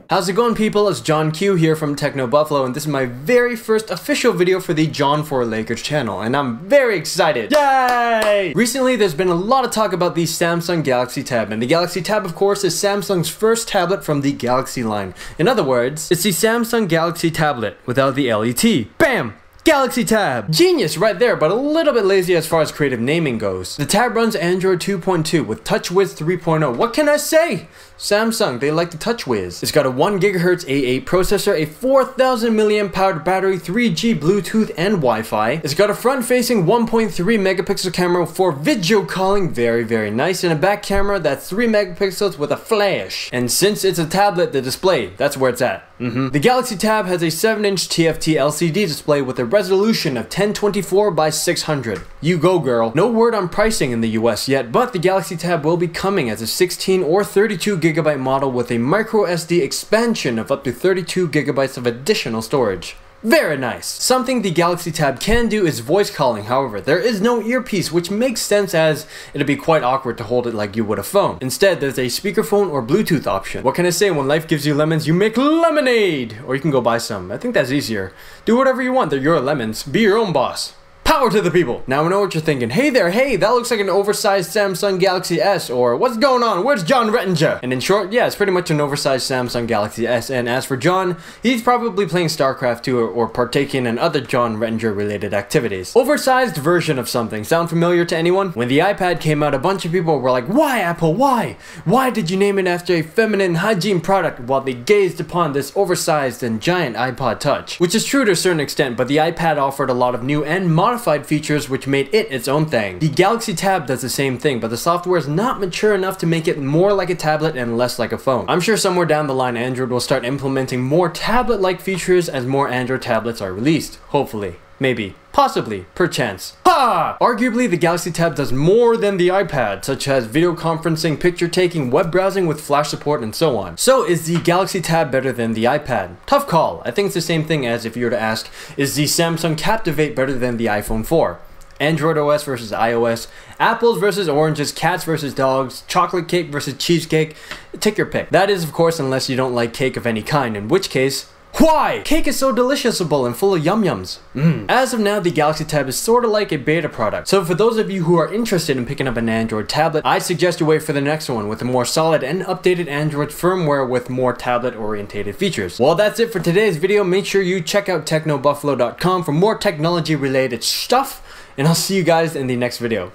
How's it going, people? It's Jon Q here from TechnoBuffalo, and this is my very first official video for the Jon 4 Lakers channel, and I'm very excited. Yay! Recently, there's been a lot of talk about the Samsung Galaxy Tab, and the Galaxy Tab, of course, is Samsung's first tablet from the Galaxy line. In other words, it's the Samsung Galaxy tablet without the LET. Bam! Galaxy Tab! Genius right there, but a little bit lazy as far as creative naming goes. The tab runs Android 2.2 with TouchWiz 3.0. What can I say? Samsung, they like the TouchWiz. It's got a 1GHz A8 processor, a 4000 mAh battery, 3G, Bluetooth, and Wi-Fi. It's got a front-facing 1.3 megapixel camera for video calling, very nice, and a back camera that's 3 megapixels with a flash. And since it's a tablet, the display, that's where it's at. The Galaxy Tab has a 7-inch TFT LCD display with a resolution of 1024 by 600. You go, girl. No word on pricing in the US yet, but the Galaxy Tab will be coming as a 16 or 32GB model with a microSD expansion of up to 32GB of additional storage. Very nice. Something the Galaxy Tab can do is voice calling. However, there is no earpiece, which makes sense as it'd be quite awkward to hold it like you would a phone. Instead, there's a speakerphone or Bluetooth option. What can I say? When life gives you lemons, you make lemonade! Or you can go buy some. I think that's easier. Do whatever you want. They're your lemons. Be your own boss. Power to the people! Now I know what you're thinking. Hey there, hey, that looks like an oversized Samsung Galaxy S, or what's going on? Where's Jon Rettinger? And in short, yeah, it's pretty much an oversized Samsung Galaxy S, and as for Jon, he's probably playing StarCraft 2 or partaking in other Jon Rettinger related activities. Oversized version of something. Sound familiar to anyone? When the iPad came out, a bunch of people were like, why Apple, why? Why did you name it after a feminine hygiene product, while they gazed upon this oversized and giant iPod Touch? Which is true to a certain extent, but the iPad offered a lot of new and modified features which made it its own thing. The Galaxy Tab does the same thing, but the software is not mature enough to make it more like a tablet and less like a phone. I'm sure somewhere down the line Android will start implementing more tablet-like features as more Android tablets are released. Hopefully. Maybe. Possibly. Perchance. Ha! Arguably, the Galaxy Tab does more than the iPad, such as video conferencing, picture taking, web browsing with flash support, and so on. So, is the Galaxy Tab better than the iPad? Tough call. I think it's the same thing as if you were to ask, is the Samsung Captivate better than the iPhone 4? Android OS versus iOS, apples versus oranges, cats versus dogs, chocolate cake versus cheesecake. Take your pick. That is, of course, unless you don't like cake of any kind, in which case, why? Cake is so deliciousable and full of yum-yums. As of now, the Galaxy Tab is sorta like a beta product. So for those of you who are interested in picking up an Android tablet, I suggest you wait for the next one with a more solid and updated Android firmware with more tablet-orientated features. Well, that's it for today's video. Make sure you check out TechnoBuffalo.com for more technology-related stuff, and I'll see you guys in the next video.